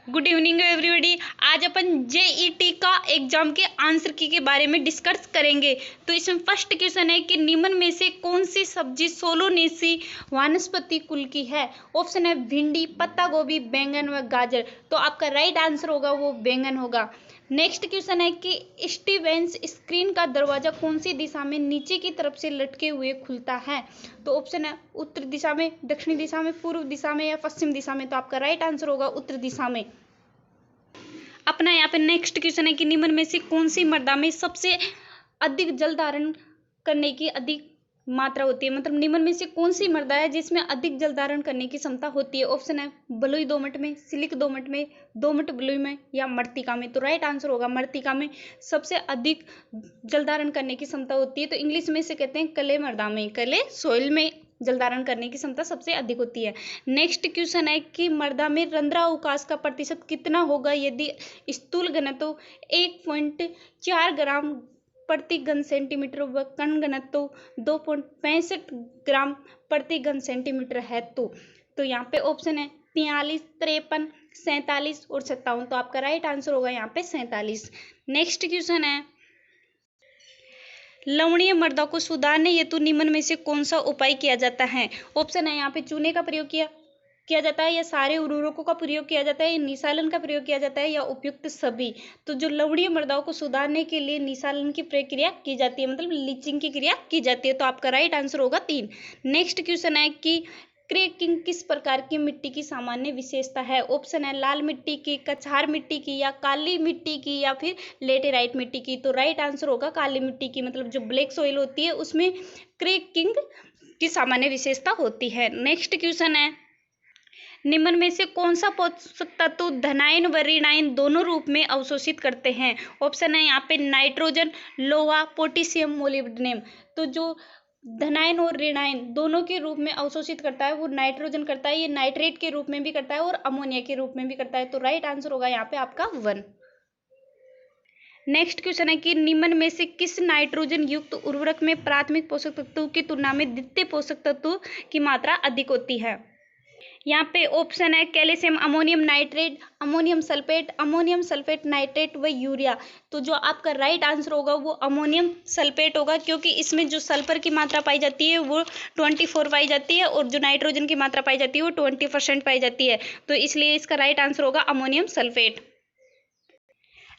Good evening everybody. आज अपन JET का exam के आंसर की के बारे में डिस्कस करेंगे। तो इसमें फर्स्ट क्वेश्चन है कि निम्न में से कौन सी सब्जी सोलोनेसी वानस्पति कुल की है। ऑप्शन है भिंडी, पत्ता गोभी, बैंगन व गाजर। तो आपका राइट आंसर होगा वो बैंगन होगा। नेक्स्ट क्वेश्चन है कि स्टीवेंस स्क्रीन का दरवाजा कौन सी दिशा में नीचे की तरफ से लटके हुए खुलता है। तो ऑप्शन है उत्तर दिशा में, दक्षिणी दिशा में, पूर्व दिशा में या पश्चिम दिशा में। तो आपका राइट आंसर होगा उत्तर दिशा में। अपना यहाँ पे नेक्स्ट क्वेश्चन है कि निम्न में से कौन सी मृदा में सबसे अधिक जल धारण करने की अधिक मात्रा होती है। मतलब निम्न में से कौन सी मृदा है जिसमें अधिक जल धारण करने की क्षमता होती है। ऑप्शन है बलुई दोमट में, सिलिक दोमट में, दोमट बलुई में या मृत्तिका में। तो राइट आंसर होगा मृत्तिका में सबसे अधिक जल धारण करने की क्षमता होती है। तो इंग्लिश में से कहते हैं क्ले मृदा में, क्ले सॉइल में जल धारण करने की क्षमता सबसे अधिक होती है। नेक्स्ट क्वेश्चन है कि मृदा में रंध्रावकाश का प्रतिशत कितना होगा यदि स्थूल घनत्व 1.4 ग्राम प्रति घन सेंटीमीटर व कण घनत्व 2.65 ग्राम प्रति घन सेंटीमीटर है। तो यहाँ पे ऑप्शन है 43, 53, 47 और 57। तो आपका राइट आंसर होगा यहाँ पे 47। नेक्स्ट क्वेश्चन है लवणीय मृदा को सुधारने हेतु निम्न में से कौन सा उपाय किया जाता है। ऑप्शन है यहाँ पे चूने का प्रयोग किया जाता है या सारे उर्वरकों का प्रयोग किया जाता है या निशालन का प्रयोग किया जाता है या उपयुक्त सभी। तो जो लवणीय मृदाओं को सुधारने के लिए निशालन की प्रक्रिया की जाती है, मतलब लीचिंग की क्रिया की जाती है। तो आपका राइट आंसर होगा 3। नेक्स्ट क्वेश्चन है कि क्रैकिंग किस प्रकार की मिट्टी की सामान्य विशेषता है। ऑप्शन है लाल मिट्टी की, कछार मिट्टी की या काली मिट्टी की या फिर लेटेराइट मिट्टी की। तो राइट आंसर होगा काली मिट्टी की, मतलब जो ब्लैक सॉइल होती है उसमें क्रैकिंग की सामान्य विशेषता होती है। नेक्स्ट क्वेश्चन है निम्न में से कौन सा पोषक तत्व धनायन व ऋणायन दोनों रूप में अवशोषित करते हैं। ऑप्शन है यहाँ पे नाइट्रोजन, लोहा, पोटेशियम, मोलिब्डेनम। तो जो धनायन और ऋणायन दोनों के रूप में अवशोषित करता है वो नाइट्रोजन करता है, ये नाइट्रेट के रूप में भी करता है और अमोनिया के रूप में भी करता है। तो राइट आंसर होगा यहाँ पे आपका 1। नेक्स्ट क्वेश्चन है कि निम्न में से किस नाइट्रोजन युक्त उर्वरक में प्राथमिक पोषक तत्वों की तुलना में द्वितीय पोषक तत्वों की मात्रा अधिक होती है। यहाँ पे ऑप्शन है calcium, ammonium nitrate, ammonium sulphate nitrate व यूरिया। तो जो आपका राइट आंसर होगा वो अमोनियम सल्फेट होगा, क्योंकि इसमें जो सल्फर की मात्रा पाई जाती है वो 24 पाई जाती है और जो नाइट्रोजन की मात्रा पाई जाती है वो 20% पाई जाती है। तो इसलिए इसका राइट आंसर होगा अमोनियम सल्फेट।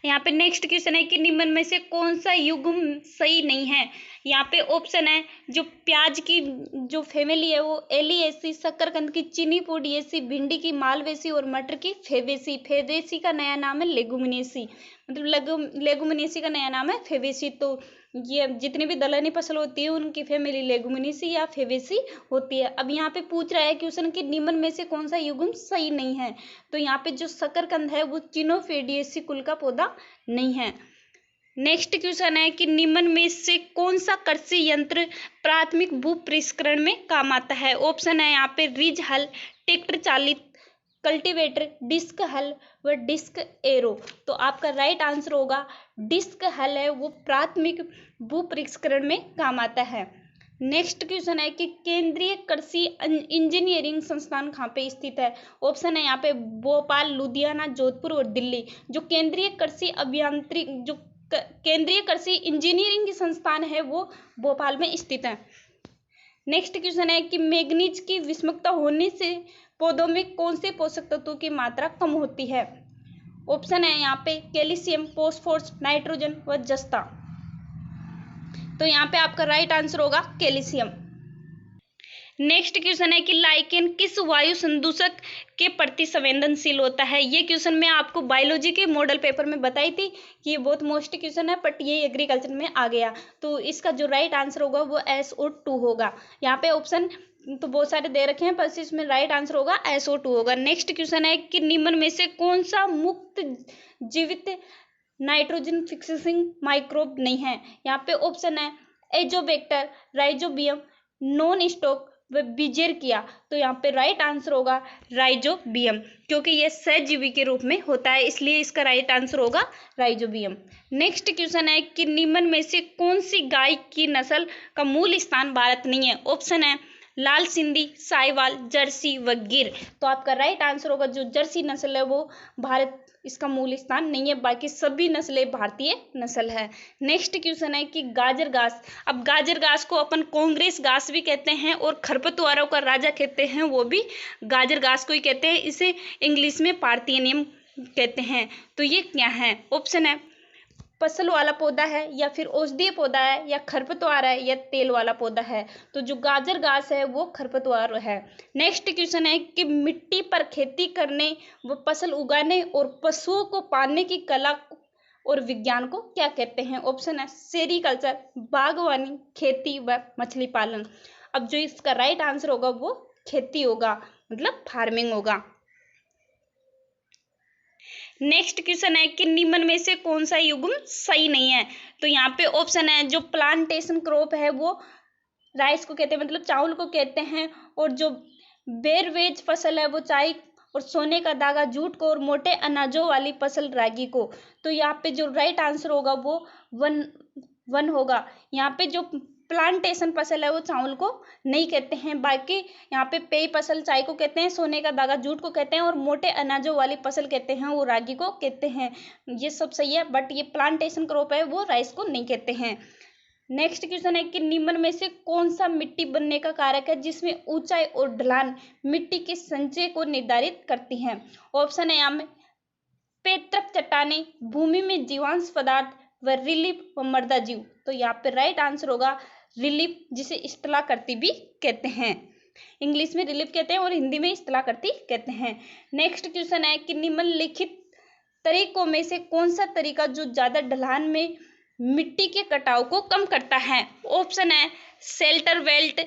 यहाँ पे नेक्स्ट क्वेश्चन है कि निम्न में से कौन सा युग्म सही नहीं है। यहाँ पे ऑप्शन है जो प्याज की जो फैमिली है वो एलिएसी, शकरकंद की चिनीपोडिएसी, भिंडी की मालवेसी और मटर की फेबेसी। फेबेसी का नया नाम है लेगुमिनेसी, मतलब लेगुमिनेसी का नया नाम है फेबेसी। तो ये जितनी भी दलहनी फसल होती है उनकी फैमिली लेगुमिनेसी या फेबेसी होती है। अब यहाँ पे पूछ रहा है क्वेश्चन कि निम्न में से कौन सा युग्म सही नहीं है। तो यहाँ पे जो शकरकंद है वो चिनोफेडिएसी कुल का पौधा नहीं है। नेक्स्ट क्वेश्चन है कि निम्न में से कौन सा कृषि यंत्र प्राथमिक भू परिष्करण में काम आता है। ऑप्शन है यहाँ पे रिज हल, ट्रैक्टर चालित कल्टीवेटर, डिस्क हल व डिस्क एरो। तो आपका राइट आंसर होगा डिस्क हल है वो प्राथमिक भू परिष्करण में काम आता है। नेक्स्ट क्वेश्चन है कि केंद्रीय कृषि इंजीनियरिंग संस्थान कहाँ पे स्थित है। ऑप्शन है यहाँ पे भोपाल, लुधियाना, जोधपुर और दिल्ली। जो केंद्रीय कृषि अभियांत्रिक जो केंद्रीय कृषि इंजीनियरिंग संस्थान है वो भोपाल में स्थित है। नेक्स्ट क्वेश्चन है कि मैग्नीज की विषमता होने से पौधों में कौन से पोषक तत्वों की मात्रा कम होती है। ऑप्शन है यहाँ पे कैल्शियम, फॉस्फोरस, नाइट्रोजन व जस्ता। तो यहाँ पे आपका राइट आंसर होगा कैल्शियम। नेक्स्ट क्वेश्चन है कि लाइकेन किस वायु संदूषक के प्रति संवेदनशील होता है। ये क्वेश्चन मैं आपको बायोलॉजी के मॉडल पेपर में बताई थी कि ये बहुत मोस्ट क्वेश्चन है, बट ये एग्रीकल्चर में आ गया। तो इसका जो राइट आंसर होगा वो SO2 होगा। यहाँ पे ऑप्शन तो बहुत सारे दे रखे हैं पर इसमें राइट आंसर होगा SO2 होगा। नेक्स्ट क्वेश्चन है कि निम्न में से कौन सा मुक्त जीवित नाइट्रोजन फिक्सिंग माइक्रोब नहीं है। यहाँ पे ऑप्शन है एजोबैक्टर, राइजोबियम, नॉन स्टॉक व बिजेरकिया। तो यहाँ पे राइट आंसर होगा राइजोबियम, क्योंकि ये सहजीवी के रूप में होता है, इसलिए इसका राइट आंसर होगा राइजोबियम। नेक्स्ट क्वेश्चन है कि निम्न में से कौन सी गाय की नस्ल का मूल स्थान भारत नहीं है। ऑप्शन है लाल सिंधी, साहिवाल, जर्सी व गिर। तो आपका राइट आंसर होगा जो जर्सी नस्ल है वो भारत इसका मूल स्थान नहीं है, बाकी सभी नस्लें भारतीय नस्ल है। नेक्स्ट क्वेश्चन है कि गाजर घास। अब गाजर घास को अपन कांग्रेस घास भी कहते हैं और खरपतवारों का राजा कहते हैं, वो भी गाजर घास को ही कहते हैं। इसे इंग्लिश में भारतीय नियम कहते हैं। तो ये क्या है? ऑप्शन है फसल वाला पौधा है, या फिर औषधीय पौधा है, या खरपतवार है, या तेल वाला पौधा है। तो जो गाजर घास है वो खरपतवार है। नेक्स्ट क्वेश्चन है कि मिट्टी पर खेती करने व फसल उगाने और पशुओं को पालने की कला और विज्ञान को क्या कहते हैं? ऑप्शन है सेरिकल्चर, बागवानी, खेती व मछली पालन। अब जो इसका राइट आंसर होगा वो खेती होगा, मतलब फार्मिंग होगा। नेक्स्ट क्वेश्चन है कि निम्न में से कौन सा युग्म सही नहीं है? तो यहाँ पे ऑप्शन है जो प्लांटेशन क्रॉप है वो राइस को कहते हैं, मतलब चावल को कहते हैं, और जो बेरवेज फसल है वो चाय और सोने का धागा जूट को, और मोटे अनाजों वाली फसल रागी को। तो यहाँ पे जो राइट आंसर होगा वो वन होगा। यहाँ पे जो प्लांटेशन फसल है वो चावल को नहीं कहते हैं, बाकी यहाँ पे पेय फसल चाय को कहते हैं, सोने का धागा जूट को कहते हैं, और मोटे अनाजों वाली फसल कहते हैं वो रागी को कहते हैं। ये सब सही है, बट ये प्लांटेशन क्रॉप है वो राइस को नहीं कहते हैं। नेक्स्ट क्वेश्चन है कि निम्न में से कौन सा मिट्टी बनने का कारक है जिसमें ऊंचाई और ढलान मिट्टी के संचय को निर्धारित करती हैं? ऑप्शन है यहाँ में पेत्रक चट्टाने, भूमि में जीवांश पदार्थ व रिलीफ व मृदा जीव। तो यहाँ पे राइट आंसर होगा रिलीफ, जिसे स्थलाकृति भी कहते हैं। इंग्लिश में रिलीफ कहते हैं और हिंदी में स्थलाकृति कहते हैं। नेक्स्ट क्वेश्चन है कि निम्नलिखित तरीकों में से कौन सा तरीका जो ज्यादा ढलान में मिट्टी के कटाव को कम करता है? ऑप्शन है shelter belt,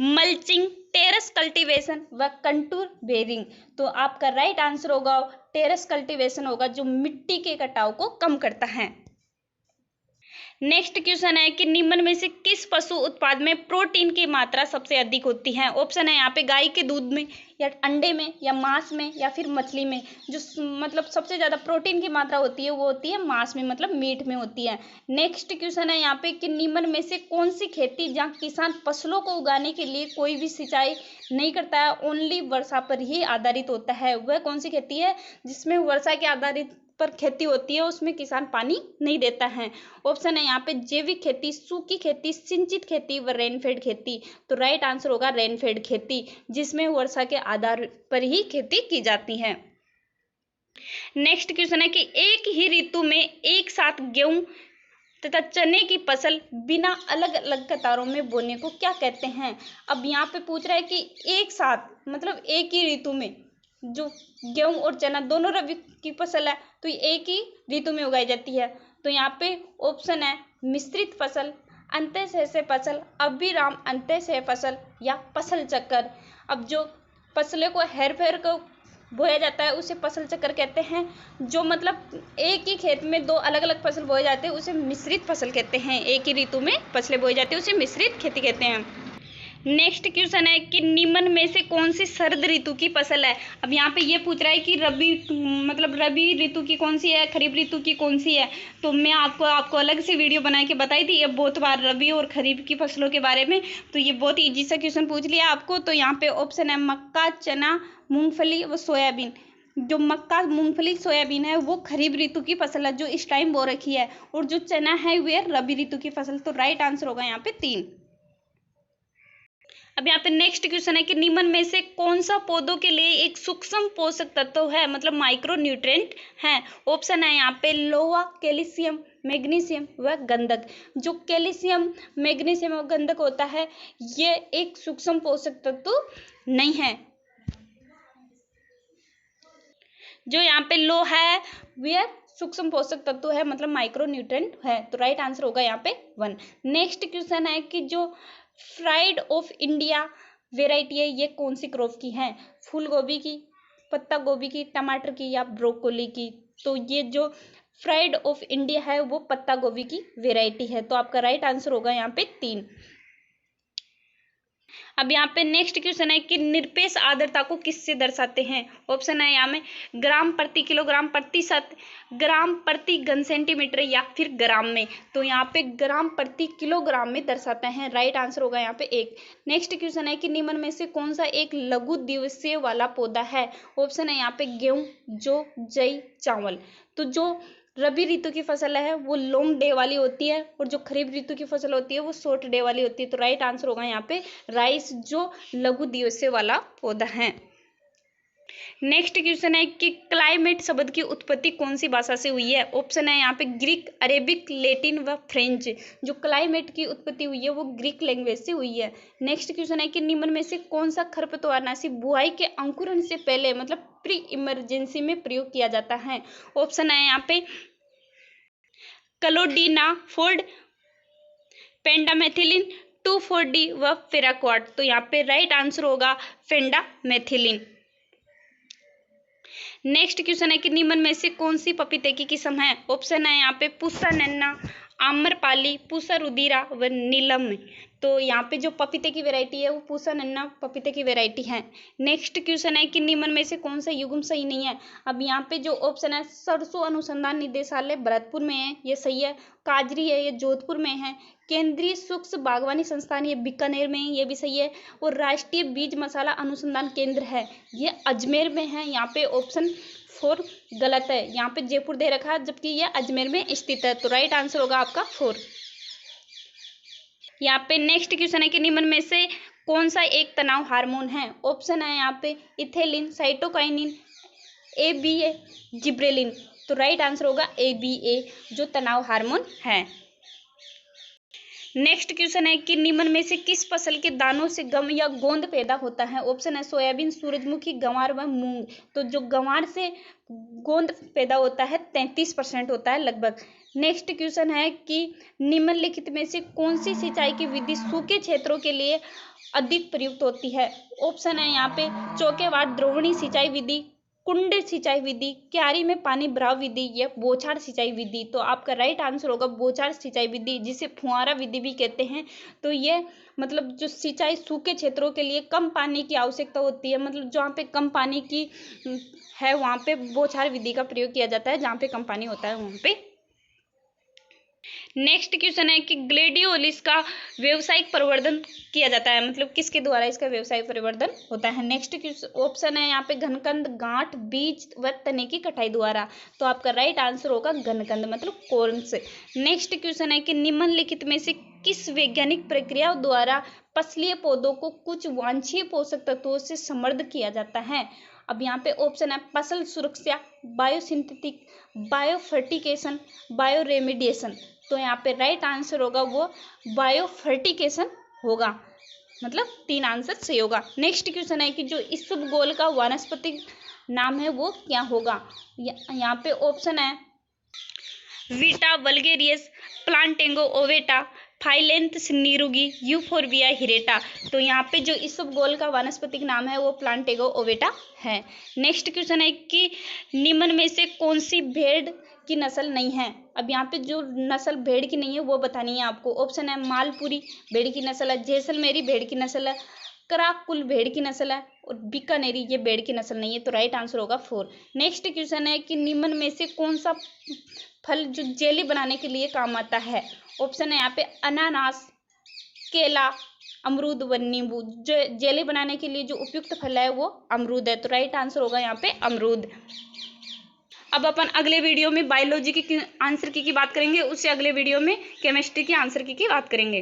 mulching, terrace cultivation व कंटूर बेरिंग। तो आपका राइट आंसर होगा टेरेस कल्टीवेशन होगा, जो मिट्टी के कटाव को कम करता है। नेक्स्ट क्वेश्चन है कि निम्न में से किस पशु उत्पाद में प्रोटीन की मात्रा सबसे अधिक होती है? ऑप्शन है यहाँ पे गाय के दूध में, या अंडे में, या मांस में, या फिर मछली में। जो मतलब सबसे ज्यादा प्रोटीन की मात्रा होती है वो होती है मांस में, मतलब मीट में होती है। नेक्स्ट क्वेश्चन है यहाँ पे कि निम्न में से कौन सी खेती जहाँ किसान फसलों को उगाने के लिए कोई भी सिंचाई नहीं करता है, ओनली वर्षा पर ही आधारित होता है? वह कौन सी खेती है जिसमें वर्षा के आधारित पर खेती होती है, उसमें किसान पानी नहीं देता है? ऑप्शन है यहाँ पे जैविक खेती, सूखी खेती, सिंचित खेती व रेनफेड खेती। तो राइट आंसर होगा रेनफेड खेती, जिसमें वर्षा के आधार पर ही खेती की जाती है। नेक्स्ट क्वेश्चन है कि एक ही ऋतु में एक साथ गेहूं तथा चने की फसल बिना अलग अलग कतारों में बोने को क्या कहते हैं? अब यहाँ पे पूछ रहा है कि एक साथ मतलब एक ही ऋतु में जो गेहूं और चना दोनों रबी की फसल है, तो ये एक ही ऋतु में उगाई जाती है। तो यहाँ पे ऑप्शन है मिश्रित फसल, अंतःशय फसल, अभिराम अंतःशय फसल, या फसल चक्कर। अब जो फसलों को हेर फेर को बोया जाता है उसे फसल चक्कर कहते हैं। जो मतलब एक ही खेत में दो अलग अलग फसल बोए जाते हैं उसे मिश्रित फसल कहते हैं। एक ही ऋतु में फसलें बोई जाती है उसे मिश्रित खेती कहते हैं। नेक्स्ट क्वेश्चन है कि निम्न में से कौन सी शरद ऋतु की फसल है? अब यहाँ पे ये पूछ रहा है कि रबी ऋतु की कौन सी है, खरीफ ऋतु की कौन सी है। तो मैं आपको अलग से वीडियो बना के बताई थी ये बहुत बार रबी और खरीफ की फसलों के बारे में। तो ये बहुत ईजी सा क्वेश्चन पूछ लिया आपको। तो यहाँ पे ऑप्शन है मक्का, चना, मूंगफली व सोयाबीन। जो मक्का, मूंगफली, सोयाबीन है वो खरीफ ऋतु की फसल है जो इस टाइम बो रखी है, और जो चना है वह रबी ऋतु की फसल। तो राइट आंसर होगा यहाँ पे 3। अब यहाँ पे नेक्स्ट क्वेश्चन है कि निम्न में से कौन सा पौधों के लिए एक सूक्ष्म पोषक तत्व है, मतलब माइक्रो न्यूट्रिएंट है? ऑप्शन है यहाँ पे लोहा, कैल्शियम, मैग्नीशियम व गंधक। जो कैल्शियम, मैग्नीशियम और गंधक होता है ये एक सूक्ष्म पोषक तत्व नहीं है। जो यहाँ पे लोहा है वह सूक्ष्म पोषक तत्व है, मतलब माइक्रो न्यूट्रिएंट है। तो राइट आंसर होगा यहाँ पे 1। नेक्स्ट क्वेश्चन है कि जो फ्राइड ऑफ इंडिया वेराइटी है ये कौन सी क्रॉप की है? फूल गोभी की, पत्ता गोभी की, टमाटर की, या ब्रोकोली की? तो ये जो फ्राइड ऑफ इंडिया है वो पत्ता गोभी की वेराइटी है। तो आपका राइट आंसर होगा यहाँ पे 3। अब यहाँ पे नेक्स्ट क्वेश्चन है कि निरपेक्ष आर्द्रता को किससे दर्शाते हैं। ऑप्शन है यहाँ में ग्राम प्रति किलोग्राम प्रतिशत, ग्राम प्रति घन सेंटीमीटर या फिर ग्राम में। तो यहाँ पे ग्राम प्रति किलोग्राम में दर्शाते हैं। राइट आंसर होगा यहाँ पे एक। नेक्स्ट क्वेश्चन है कि निम्न में से कौन सा एक लघु दिवसीय वाला पौधा है। ऑप्शन है यहाँ पे गेहूं, जौ, जई, चावल। तो जो रबी ऋतु की फसल है वो लॉन्ग डे वाली होती है और जो खरीफ ऋतु की फसल होती है वो शॉर्ट डे वाली होती है। तो राइट आंसर होगा यहाँ पे राइस, जो लघु दिवसीय वाला पौधा है। नेक्स्ट क्वेश्चन है कि क्लाइमेट शब्द की उत्पत्ति कौन सी भाषा से हुई है। ऑप्शन है यहाँ पे ग्रीक, अरेबिक, लैटिन व फ्रेंच। जो क्लाइमेट की उत्पत्ति हुई है वो ग्रीक लैंग्वेज से हुई है। नेक्स्ट क्वेश्चन है कि निम्न में से कौन सा खरपतवारनाशी बुआई के अंकुरण से पहले मतलब प्री इमरजेंसी में प्रयोग किया जाता है। ऑप्शन है यहाँ पे क्लोडिनाफोर्ड, पेंडामेथिलिन, 2,4-D व पैराक्वाट। तो यहाँ पे राइट आंसर होगा पेंडामेथिलिन। नेक्स्ट क्वेश्चन है कि निम्न में से कौन सी पपीते की किस्म है। ऑप्शन है यहाँ पे पूसा नन्ना, आम्रपाली, पूसा रुधिरा व नीलम। तो यहाँ पे जो पपीते की वैरायटी है वो पूसा नन्ना पपीते की वैरायटी है। नेक्स्ट क्वेश्चन है कि निम्न में से कौन सा युग्म सही नहीं है। अब यहाँ पे जो ऑप्शन है सरसों अनुसंधान निदेशालय भरतपुर में है, ये सही है। काजरी है, ये जोधपुर में है। केंद्रीय सूक्ष्म बागवानी संस्थान ये बीकानेर में है, ये भी सही है। और राष्ट्रीय बीज मसाला अनुसंधान केंद्र है, ये अजमेर में है। यहाँ पे ऑप्शन 4 गलत है, यहाँ पे जयपुर दे रखा है जबकि यह अजमेर में स्थित है। तो राइट आंसर होगा आपका 4। यहाँ पे नेक्स्ट क्वेश्चन है कि निम्न में से कौन सा एक तनाव हार्मोन है। ऑप्शन है यहाँ पे इथेलिन, साइटोकाइनिन, ABA, जिब्रेलिन। तो राइट आंसर होगा ABA, जो तनाव हार्मोन है। नेक्स्ट क्वेश्चन है कि निम्न में से किस फसल के दानों से गम या गोंद पैदा होता है। ऑप्शन है सोयाबीन, सूरजमुखी, गंवार व मूंग। तो जो गंवार से गोंद पैदा होता है 33% होता है लगभग। नेक्स्ट क्वेश्चन है कि निम्नलिखित में से कौन सी सिंचाई की विधि सूखे क्षेत्रों के लिए अधिक प्रयुक्त होती है। ऑप्शन है यहाँ पे चौकेवार द्रोणी सिंचाई विधि, कुंड सिंचाई विधि, क्यारी में पानी भराव विधि या बौछार सिंचाई विधि। तो आपका राइट आंसर होगा बौछार सिंचाई विधि, जिसे फुहारा विधि भी कहते हैं। तो ये मतलब जो सिंचाई सूखे क्षेत्रों के लिए कम पानी की आवश्यकता होती है, मतलब जहाँ पे कम पानी की है वहाँ पे बौछार विधि का प्रयोग किया जाता है, जहाँ पे कम पानी होता है वहाँ पे। नेक्स्ट क्वेश्चन है कि ग्लेडियोलिस का व्यावसायिक प्रवर्धन किया जाता है, मतलब किसके द्वारा इसका व्यावसायिक प्रवर्धन होता है। नेक्स्ट ऑप्शन है यहाँ पे घनकंद, गांठ, बीज व तने की कटाई द्वारा। तो आपका राइट आंसर होगा घनकंद, मतलब कॉर्न से। नेक्स्ट क्वेश्चन है कि निम्नलिखित में से किस वैज्ञानिक प्रक्रिया द्वारा फसलीय पौधों को कुछ वांछनीय पोषक तत्वों से समृद्ध किया जाता है। अब यहाँ पे ऑप्शन है फसल सुरक्षा, बायोसिंथेटिक, बायोफर्टिकेशन, बायोरेमिडिएशन। तो यहाँ पे राइट आंसर होगा वो बायोफर्टिकेशन होगा, मतलब 3 आंसर सही होगा। नेक्स्ट क्वेश्चन है कि जो इसबगोल का वानस्पतिक नाम है वो क्या होगा। यहाँ पे ऑप्शन है वीटा वल्गेरियस, प्लांटेंगो ओवेटा, फाइलेंथस निरुगी, यूफोर्बिया हिरेटा। तो यहाँ पे जो इसबगोल का वानस्पतिक नाम है वो प्लांटेगो ओवेटा है। नेक्स्ट क्वेश्चन है कि निम्न में से कौन सी भेड़ की नस्ल नहीं है। अब यहाँ पे जो नस्ल भेड़ की नहीं है वो बतानी है आपको। ऑप्शन है मालपुरी भेड़ की नस्ल है, जैसलमेरी भेड़ की नस्ल है, कराकुल भेड़ की नस्ल है और बीकानेरी ये भेड़ की नस्ल नहीं है। तो राइट आंसर होगा 4। नेक्स्ट क्वेश्चन है कि निम्न में से कौन सा फल जो जेली बनाने के लिए काम आता है। ऑप्शन है यहाँ पे अनानास, केला, अमरूद व नींबू। जो जेली बनाने के लिए जो उपयुक्त फल है वो अमरूद है। तो राइट आंसर होगा यहाँ पे अमरूद। अब अपन अगले वीडियो में बायोलॉजी की आंसर की बात करेंगे, उससे अगले वीडियो में केमिस्ट्री की आंसर की बात करेंगे।